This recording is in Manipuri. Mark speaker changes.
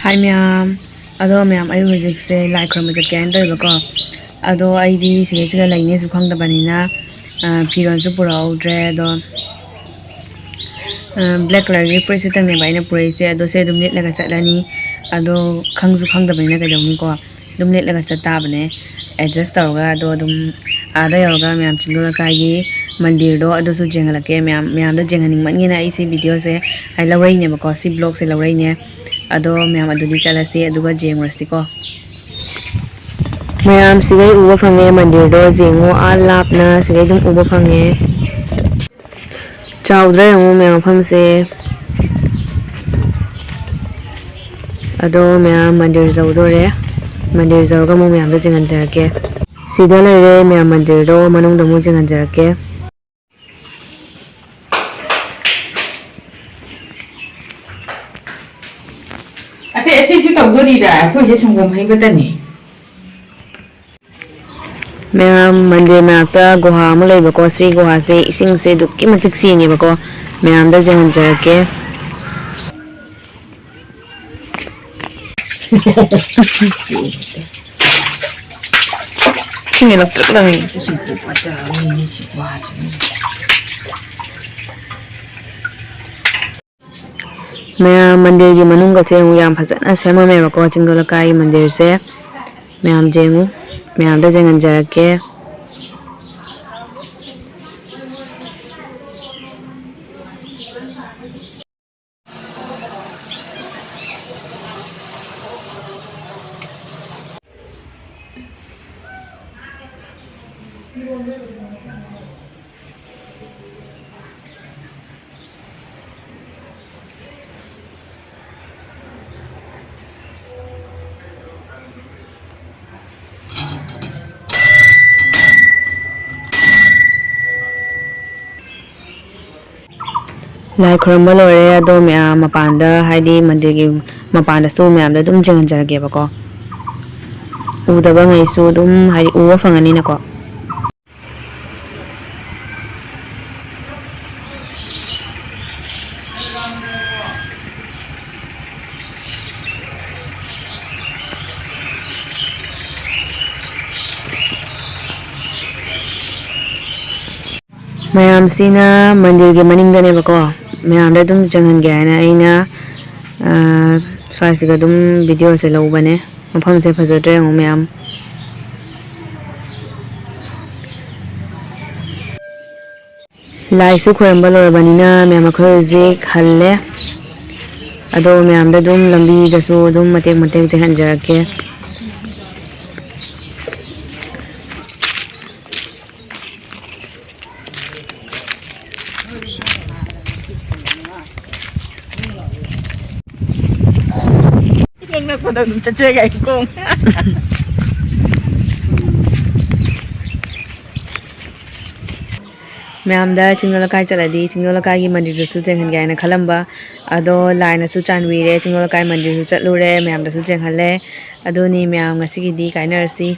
Speaker 1: Hi Mayam, ado Mayam ayu hojikse lai khuramba jakke ain toibako ado aidi siga laine su khangdabanina phiron su pura udre ado black color gi purse tang ne baina puraise ado se dum let laga chatlani ado khangsu khangdabanina ka jawni ko dum let laga chatta bane adjust tawga ado dum ada yoga Mayam Chingdongleikai gi mandir do ado su jengalake Mayam do jenganing mangina isi video se ai lawrai ne bako si blog se lawrai ne ado Mayam adudi chalasi aduga jengrasti ko Mayam sigai uba phange mandir do jengo alapna sigai dum uba phange chawdra yango Mayam phamse ado Mayam mandir zawdore mandir zawga mo Mayam do jengan jarake sida lere Mayam mandir do manung do mo jengan jarake Mayam mandir makta goha mo lay bako si goha se ising se dukki matik singi bako Mayam da jangan jarake Ini lak tak lang Mayam mandir gi manung ka chengu yam phajana sema me bako Chingdongleikai mandir se Mayam jengu Mayam da jangan jarake Lai khuramba lore ado Mayam mapanda haidi mandir gi mapanda su Mayam da dum jangan jarake bako udaba ngai su dum haidi uwa phangani na ko Mayam sina mandir gi maning dane bako Mayam da dum jangan ga na aina swasiga dum video se lawbane mafam se phajodre ngo Mayam lai su khuramba lorbanina Mayam khoi je khalle ado Mayam da dum lambi da su dum matek jangan jarake Mayam da Chingdongleikai chaladi Chingdongleikai gi mandir su jenghan ga na khalamba ado lai na su chanwire Chingdongleikai mandir su chatlure Mayam da su jenghalle ado ni Mayam ngasi gi di kainarsi